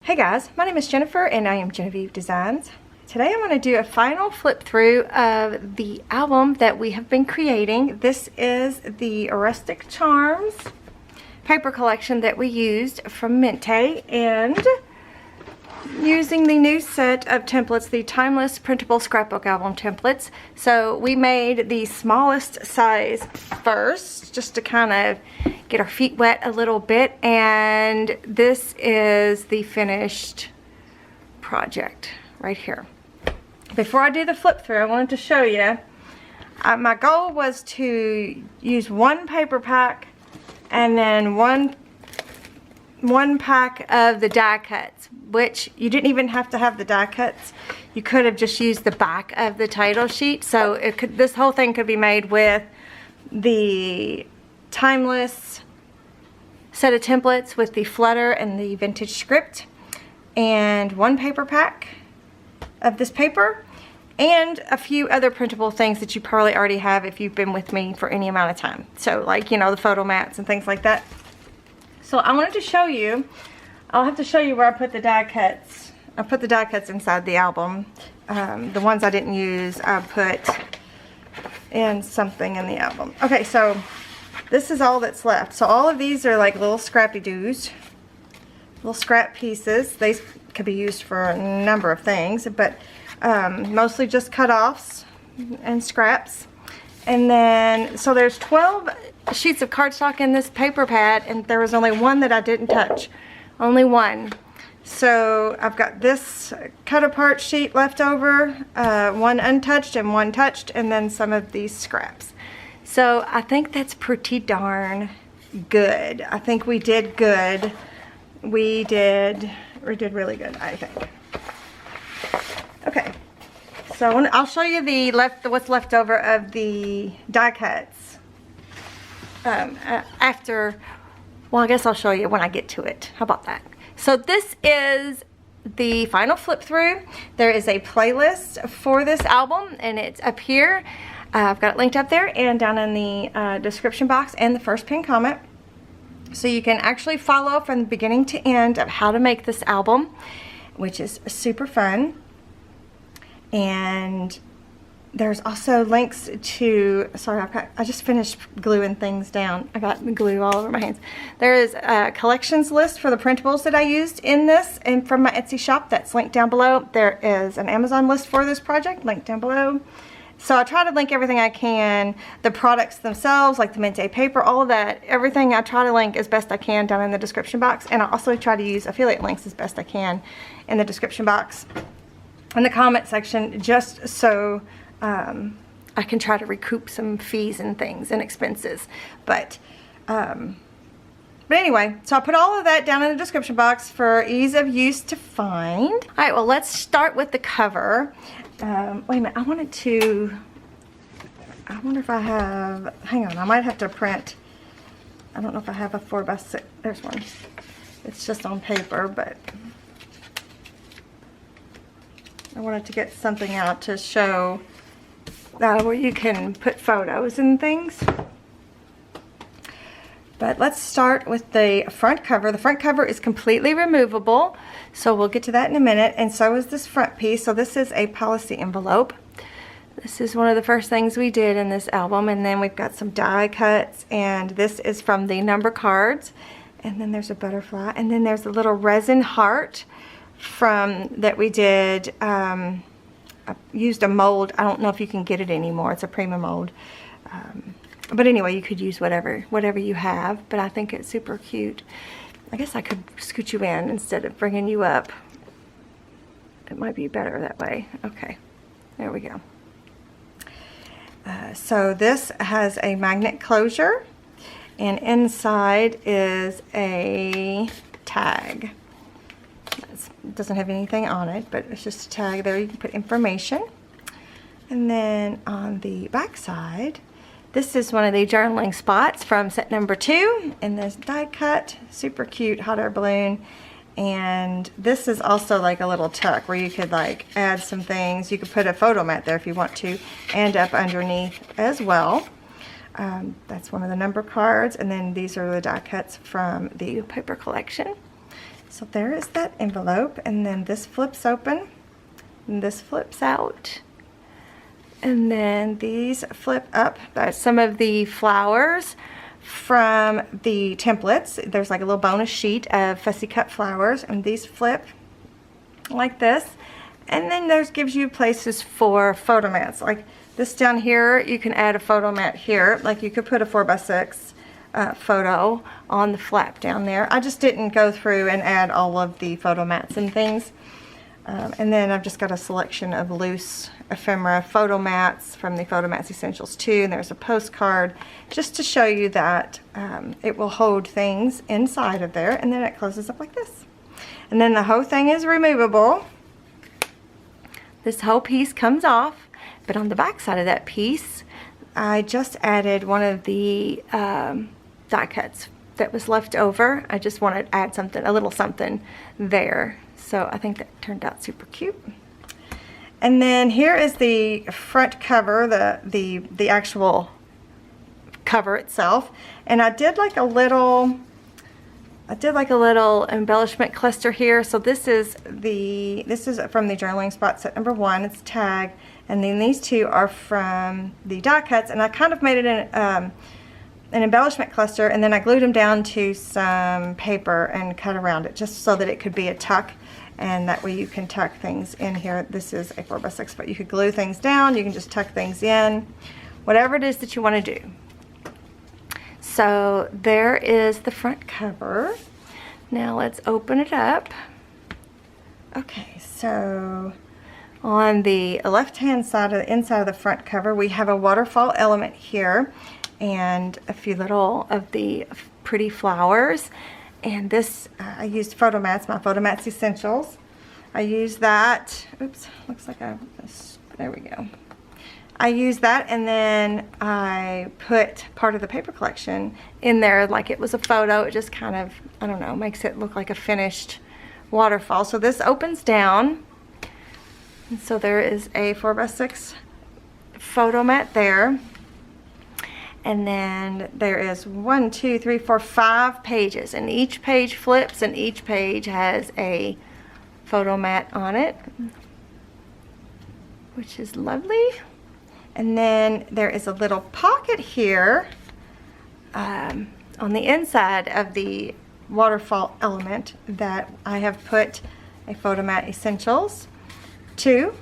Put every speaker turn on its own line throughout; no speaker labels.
Hey guys, my name is Jennifer and I am Genevieve Designs. Today I want to do a final flip through of the album that we have been creating. This is the Rustic Charms paper collection that we used from Mintay, and using the new set of templates, the timeless printable scrapbook album templates. So we made the smallest size first just to kind of get our feet wet a little bit, and this is the finished project right here. Before I do the flip through, I wanted to show you, my goal was to use one paper pack and then one pack of the die cuts, which you didn't even have to have the die cuts. You could have just used the back of the title sheet. So this whole thing could be made with the timeless set of templates with the flutter and the vintage script, and one paper pack of this paper, and a few other printable things that you probably already have if you've been with me for any amount of time. So like, you know, the photo mats and things like that. So I wanted to show you, I'll have to show you where I put the die cuts. I put the die cuts inside the album. The ones I didn't use, I put in something in the album. Okay, so this is all that's left. So all of these are like little scrappy doos, little scrap pieces. They could be used for a number of things, but mostly just cut-offs and scraps. And then, so there's 12 sheets of cardstock in this paper pad, and there was only one that I didn't touch. Only one. So I've got this cut apart sheet left over, one untouched and one touched, and then some of these scraps. So I think that's pretty darn good. I think we did good. We did really good, I think. Okay, so I'll show you what's left over of the die cuts after. Well, I guess I'll show you when I get to it. How about that? So this is the final flip through. There is a playlist for this album, and it's up here. I've got it linked up there and down in the description box and the first pinned comment. So you can actually follow from the beginning to end of how to make this album, which is super fun. And there's also links to, sorry, I just finished gluing things down. I got glue all over my hands. There is a collections list for the printables that I used in this and from my Etsy shop. That's linked down below. There is an Amazon list for this project linked down below. So I try to link everything I can, the products themselves, like the Mintay paper, all of that, everything I try to link as best I can down in the description box. And I also try to use affiliate links as best I can in the description box, in the comment section, just so I can try to recoup some fees and things and expenses. But anyway, so I put all of that down in the description box for ease of use to find. All right, well, let's start with the cover. Wait a minute, I wonder if I have, hang on, I might have to print. I don't know if I have a 4x6, there's one. It's just on paper, but I wanted to get something out to show where you can put photos and things. But let's start with the front cover. The front cover is completely removable, so we'll get to that in a minute, and so is this front piece. So this is a policy envelope. This is one of the first things we did in this album, and then we've got some die cuts, and this is from the number cards, and then there's a butterfly, and then there's a little resin heart that we did. I used a mold. I don't know if you can get it anymore. It's a Prima mold. But anyway, you could use whatever you have, but I think it's super cute. I guess I could scoot you in instead of bringing you up. It might be better that way. Okay, there we go. So this has a magnet closure, and inside is a tag. It doesn't have anything on it, but it's just a tag there. You can put information. And then on the back side, this is one of the journaling spots from set number 2, and this die cut, super cute hot air balloon. And this is also like a little tuck where you could like add some things. You could put a photo mat there if you want to, and up underneath as well. That's one of the number cards, and then these are the die cuts from the paper collection. So there is that envelope, and then this flips open, and this flips out. And then these flip up. That's some of the flowers from the templates. There's like a little bonus sheet of fussy cut flowers, and these flip like this. And then there's gives you places for photo mats. Like this down here, you can add a photo mat here. Like you could put a 4x6 photo on the flap down there. I just didn't go through and add all of the photo mats and things. And then I've just got a selection of loose ephemera photo mats from the Photo Mats Essentials 2, and there's a postcard just to show you that it will hold things inside of there, and then it closes up like this. And then the whole thing is removable. This whole piece comes off, but on the back side of that piece, I just added one of the die cuts that was left over. I just wanted to add something, a little something there. So I think that turned out super cute. And then here is the front cover, the actual cover itself. And I did like a little embellishment cluster here. So this is from the journaling spot set number 1. It's tag, and then these two are from the die cuts. And I kind of made it an embellishment cluster, and then I glued them down to some paper and cut around it just so that it could be a tuck. And that way you can tuck things in here. This is a 4x6, but you could glue things down. You can just tuck things in, whatever it is that you want to do. So there is the front cover. Now let's open it up. Okay, so on the left-hand side of the inside of the front cover, we have a waterfall element here and a few little of the pretty flowers. And this, I used photo mats, my Photo Mats Essentials. I used that, oops, looks like there we go. I used that, and then I put part of the paper collection in there like it was a photo. It just kind of, I don't know, makes it look like a finished waterfall. So this opens down, and so there is a 4x6 photo mat there. And then there is 1, 2, 3, 4, 5 pages, and each page flips, and each page has a photo mat on it, which is lovely. And then there is a little pocket here on the inside of the waterfall element that I have put a Photo Mat Essentials 2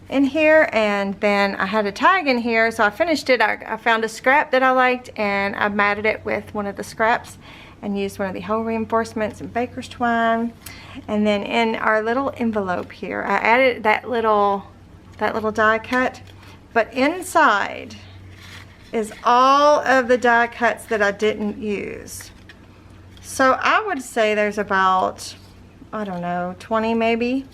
in here, and then I had a tag in here, so I finished it. I found a scrap that I liked, and I matted it with one of the scraps and used one of the hole reinforcements and baker's twine. And then in our little envelope here, I added that little die cut, but inside is all of the die cuts that I didn't use. So I would say there's about, I don't know, 20 maybe.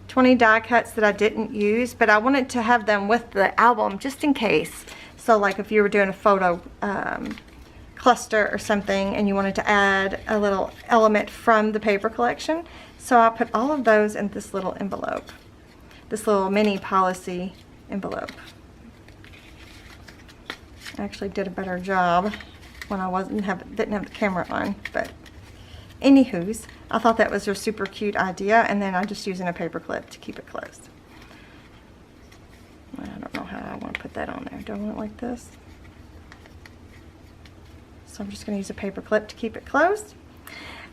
20 die cuts that I didn't use, but I wanted to have them with the album just in case. So like if you were doing a photo cluster or something and you wanted to add a little element from the paper collection. So I put all of those in this little envelope, this little mini policy envelope. I actually did a better job when I didn't have the camera on, but anywho's, I thought that was a super cute idea, and then I'm just using a paper clip to keep it closed. I don't know how I want to put that on there. Do I want it like this? So I'm just going to use a paper clip to keep it closed.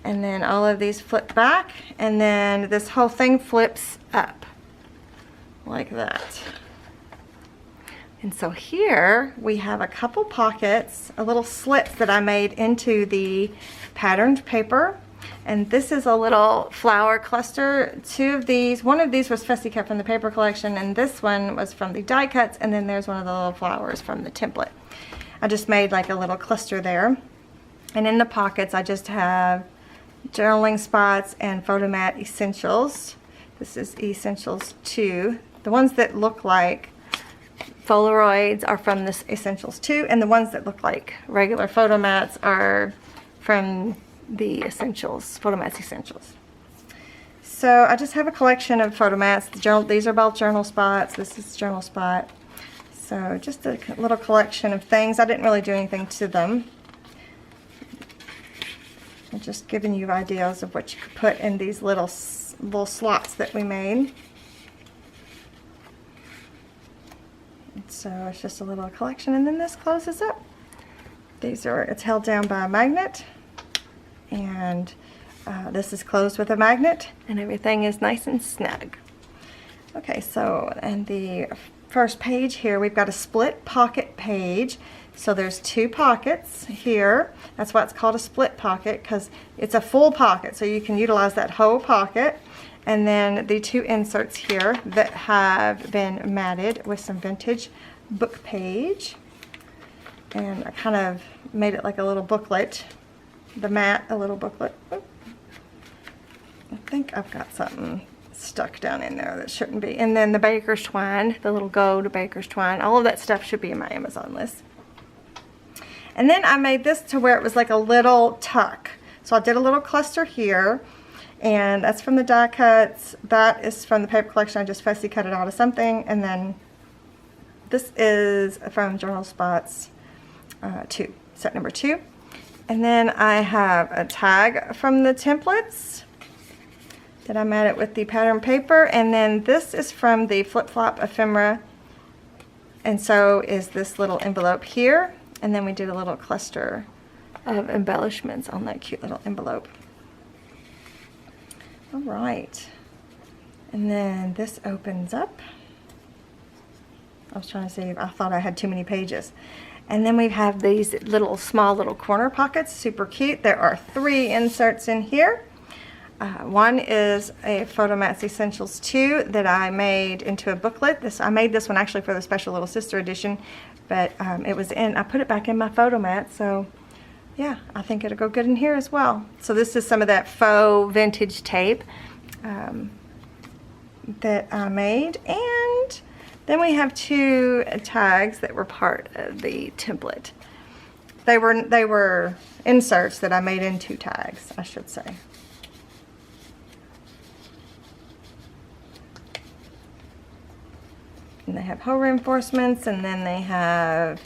And then all of these flip back, and then this whole thing flips up like that. And so here we have a couple pockets, a little slits that I made into the patterned paper. And this is a little flower cluster. One of these was fussy cut from the paper collection, and this one was from the die cuts, and then there's one of the little flowers from the template. I just made like a little cluster there. And in the pockets I just have journaling spots and Photo Mat Essentials. This is Essentials 2. The ones that look like Polaroids are from this Essentials 2, and the ones that look like regular photo mats are from the Essentials, Photo Mats Essentials. So I just have a collection of photo mats. These are both journal spots. This is journal spot. So just a little collection of things. I didn't really do anything to them. I'm just giving you ideas of what you could put in these little slots that we made. So it's just a little collection, and then this closes up. It's held down by a magnet, and this is closed with a magnet, and everything is nice and snug. Okay, so in the first page here, we've got a split pocket page. So there's 2 pockets here. That's why it's called a split pocket, because it's a full pocket, so you can utilize that whole pocket. And then the 2 inserts here that have been matted with some vintage book page. And I kind of made it like a little booklet. The mat, a little booklet. Oop. I think I've got something stuck down in there that shouldn't be. And then the baker's twine, the little gold baker's twine. All of that stuff should be in my Amazon list. And then I made this to where it was like a little tuck. So I did a little cluster here, and that's from the die cuts. That is from the paper collection. I just fussy cut it out of something. And then this is from Journal Spots 2, set number 2. And then I have a tag from the templates that I matted with the pattern paper. And then this is from the Flip Flop ephemera. And so is this little envelope here. And then we did a little cluster of embellishments on that cute little envelope. All right. And then this opens up. I was trying to see if I thought I had too many pages. And then we have these small little corner pockets, super cute. There are 3 inserts in here. One is a Photomats Essentials 2 that I made into a booklet. I made this one actually for the special little sister edition, but I put it back in my Photomat, so yeah, I think it'll go good in here as well. So this is some of that faux vintage tape that I made, and then we have 2 tags that were part of the template. They were inserts that I made into tags, I should say. And they have hole reinforcements, and then they have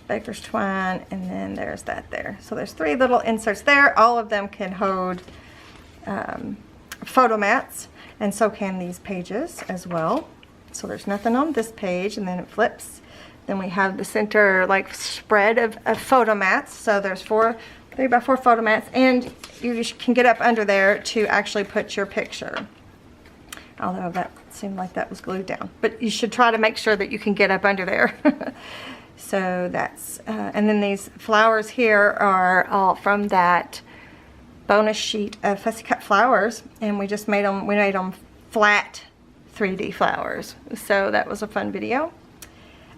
baker's twine, and then there's that there. So there's 3 little inserts there. All of them can hold photo mats, and so can these pages as well. So there's nothing on this page, and then it flips. Then we have the center like spread of photo mats. So there's 3x4 photo mats, and you can get up under there to actually put your picture. Although that seemed like that was glued down. But you should try to make sure that you can get up under there. So that's, and then these flowers here are all from that bonus sheet of fussy cut flowers. And we just made them flat 3D flowers. So that was a fun video.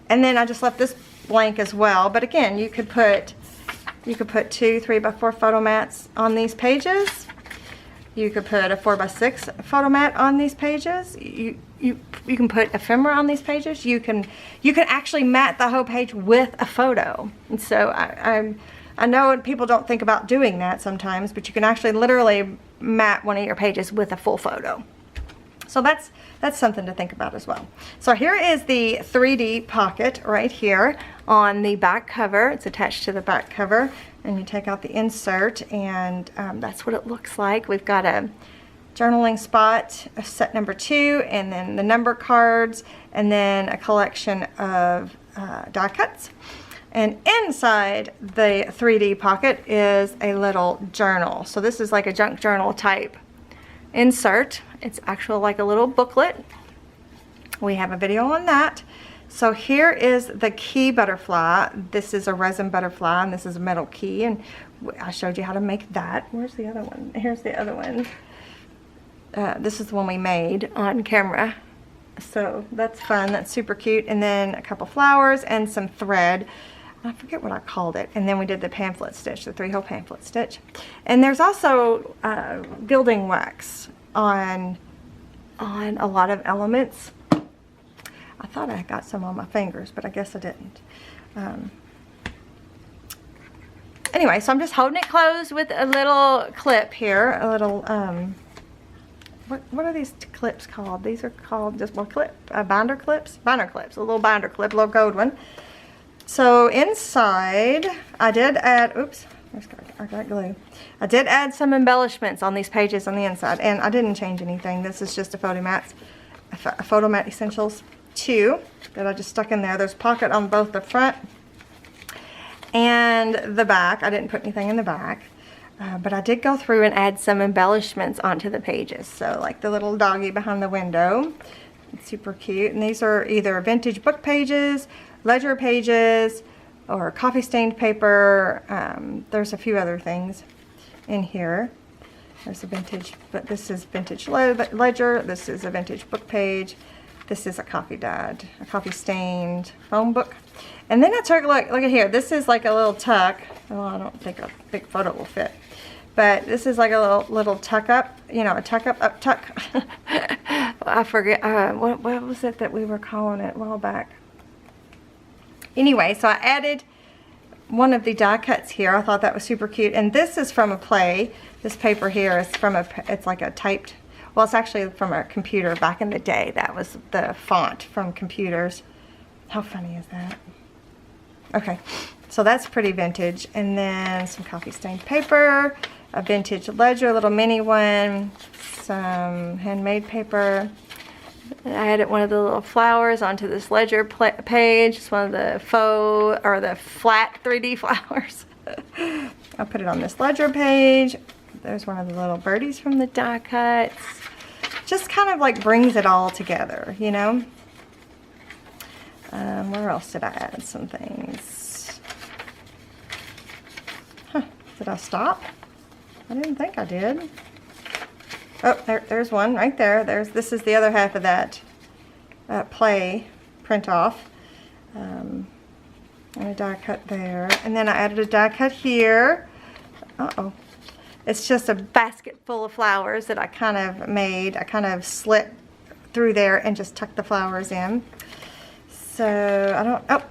And then I just left this blank as well. But again, you could put 2 3x4 photo mats on these pages. You could put a 4x6 photo mat on these pages. You can put ephemera on these pages. You can actually mat the whole page with a photo. And so I know people don't think about doing that sometimes, but you can actually literally mat one of your pages with a full photo. So that's something to think about as well. So here is the 3D pocket right here on the back cover. It's attached to the back cover, and you take out the insert, and that's what it looks like. We've got a journaling spot, set number 2, and then the number cards, and then a collection of die cuts. And inside the 3D pocket is a little journal. So this is like a junk journal type insert. It's actually like a little booklet. We have a video on that. So here is the key butterfly. This is a resin butterfly, and this is a metal key, and I showed you how to make that. Where's the other one? Here's the other one. This is the one we made on camera. So that's fun. That's super cute. And then a couple flowers and some thread. I forget what I called it. And then we did the pamphlet stitch, the 3-hole pamphlet stitch. And there's also gilding wax on a lot of elements. I thought I got some on my fingers, but I guess I didn't. Anyway, so I'm just holding it closed with a little clip here. A little, what are these clips called? These are called just one clip, binder clips? Binder clips, a little binder clip, a little gold one. So inside, I did add, oops, I got glue. I did add some embellishments on these pages on the inside, and I didn't change anything. This is just a Photo Mat Essentials 2 that I just stuck in there. There's a pocket on both the front and the back. I didn't put anything in the back, but I did go through and add some embellishments onto the pages. So like the little doggy behind the window. It's super cute. And these are either vintage book pages, ledger pages, or coffee stained paper. There's a few other things in here. There's a vintage, but this is vintage ledger. This is a vintage book page. This is a coffee stained phone book. And then I took, look at here. This is like a little tuck. Well, I don't think a big photo will fit. But this is like a little tuck up, you know, a tuck up tuck. I forget, what was it that we were calling it a while back? Anyway, so I added one of the die cuts here. I thought that was super cute. And this is from a play. This paper here is from it's like a typed, well, it's actually from a computer back in the day. That was the font from computers. How funny is that? Okay, so that's pretty vintage. And then some coffee stained paper, a vintage ledger, a little mini one, some handmade paper. I added one of the little flowers onto this ledger page. It's one of the faux, or the flat 3D flowers. I'll put it on this ledger page. There's one of the little birdies from the die cuts. Just kind of like brings it all together, you know? Where else did I add some things? Huh, did I stop? I didn't think I did. Oh, there's one right there. This is the other half of that play print off. And a die cut there. And then I added a die cut here. Uh-oh. It's just a basket full of flowers that I kind of made. I kind of slit through there and just tucked the flowers in. So,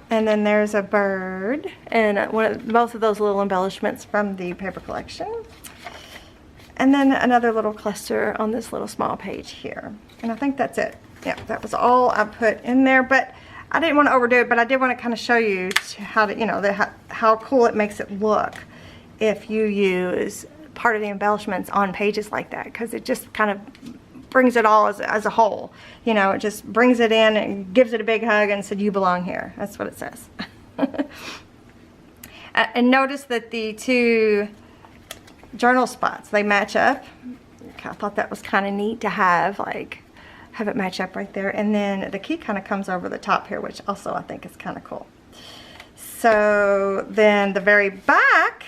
and then there's a bird. And both of those little embellishments from the paper collection. And then another little cluster on this little small page here. And I think that's it. Yeah, that was all I put in there. But I didn't want to overdo it, but I did want to kind of show you how to, you know, how cool it makes it look if you use part of the embellishments on pages like that. Because it just kind of brings it all as a whole. You know, it just brings it in and gives it a big hug and said, you belong here. That's what it says. And notice that the two journal spots, they match up. I thought that was kind of neat to have it match up right there. And then the key kind of comes over the top here, which also I think is kind of cool. So then the very back,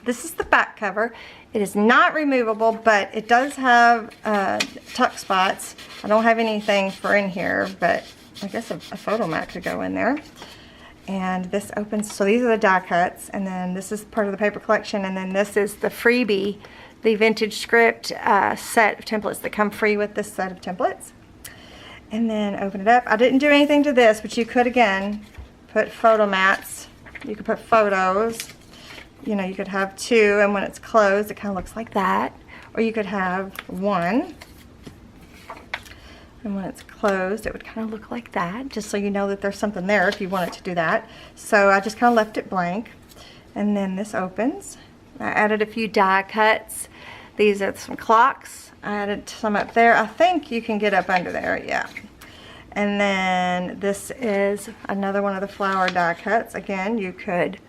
this is the back cover. It is not removable, but it does have tuck spots. I don't have anything for in here, but I guess a photo mat could go in there. And this opens, so these are the die cuts, and then this is part of the paper collection, and then this is the freebie, the vintage script set of templates that come free with this set of templates. And then open it up. I didn't do anything to this, but you could, again, put photo mats. You could put photos. You know, you could have two, and when it's closed, it kind of looks like that. Or you could have one. And when it's closed, it would kind of look like that, just so you know that there's something there if you want it to do that. So I just kind of left it blank. And then this opens. I added a few die cuts. These are some clocks. I added some up there. I think you can get up under there, yeah. And then this is another one of the flower die cuts. Again, you could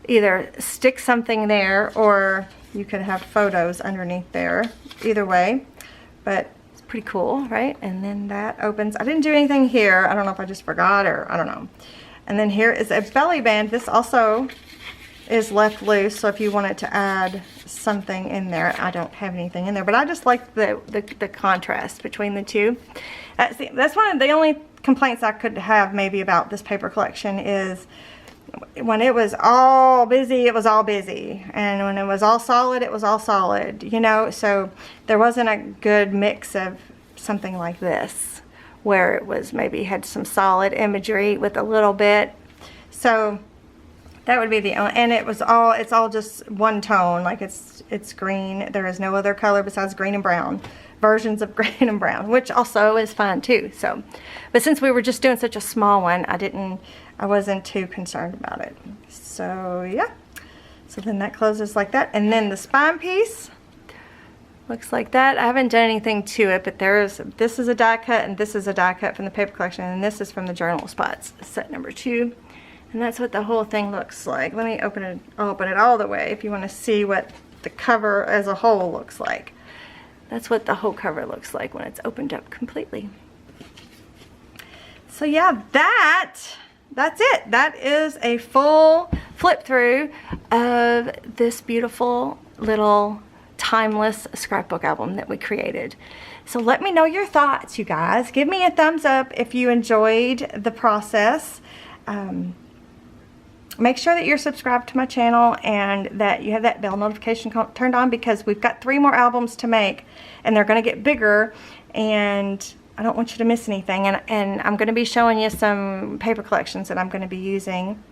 either stick something there or you could have photos underneath there. Either way. But pretty cool, right? And then that opens. I didn't do anything here. I don't know if I just forgot or I don't know. And then here is a belly band. This also is left loose, so if you wanted to add something in there, I don't have anything in there, but I just like the contrast between the two. That's one of the only complaints I could have maybe about this paper collection is when it was all busy, it was all busy. And when it was all solid, it was all solid, you know? So there wasn't a good mix of something like this, where it was maybe had some solid imagery with a little bit. So that would be the only, and it's all just one tone, like it's green. There is no other color besides green and brown. Versions of green and brown, which also is fine too. So, but since we were just doing such a small one, I wasn't too concerned about it. So yeah, So then that closes like that. And then the spine piece looks like that. I haven't done anything to it, but this is a die cut and this is a die cut from the paper collection, and this is from the journal spots, set number 2. And that's what the whole thing looks like. Let me open it all the way if you want to see what the cover as a whole looks like. That's what the whole cover looks like when it's opened up completely. So yeah, that's it. That is a full flip through of this beautiful little timeless scrapbook album that we created. So let me know your thoughts, you guys. Give me a thumbs up if you enjoyed the process. Make sure that you're subscribed to my channel and that you have that bell notification turned on, because we've got 3 more albums to make and they're going to get bigger, and I don't want you to miss anything. And I'm going to be showing you some paper collections that I'm going to be using.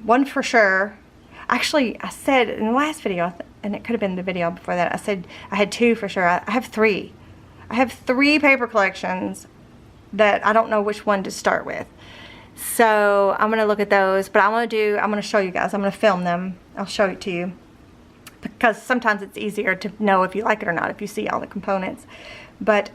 One for sure. Actually, I said in the last video, and it could have been the video before that, I said I had 2 for sure. I have 3. I have 3 paper collections that I don't know which one to start with. So I'm going to look at those, but I'm going to show you guys. I'm going to film them. I'll show it to you, because sometimes it's easier to know if you like it or not if you see all the components. But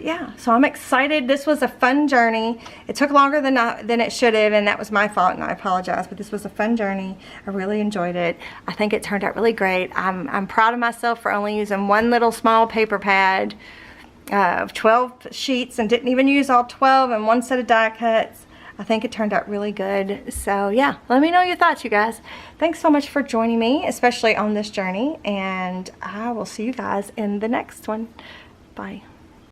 yeah, so I'm excited. This was a fun journey. It took longer than it should have, and that was my fault, and I apologize, but this was a fun journey. I really enjoyed it. I think it turned out really great. I'm proud of myself for only using one little small paper pad of 12 sheets, and didn't even use all 12 and one set of die cuts. I think it turned out really good. So yeah, let me know your thoughts, you guys. Thanks so much for joining me, especially on this journey, and I will see you guys in the next one. Bye.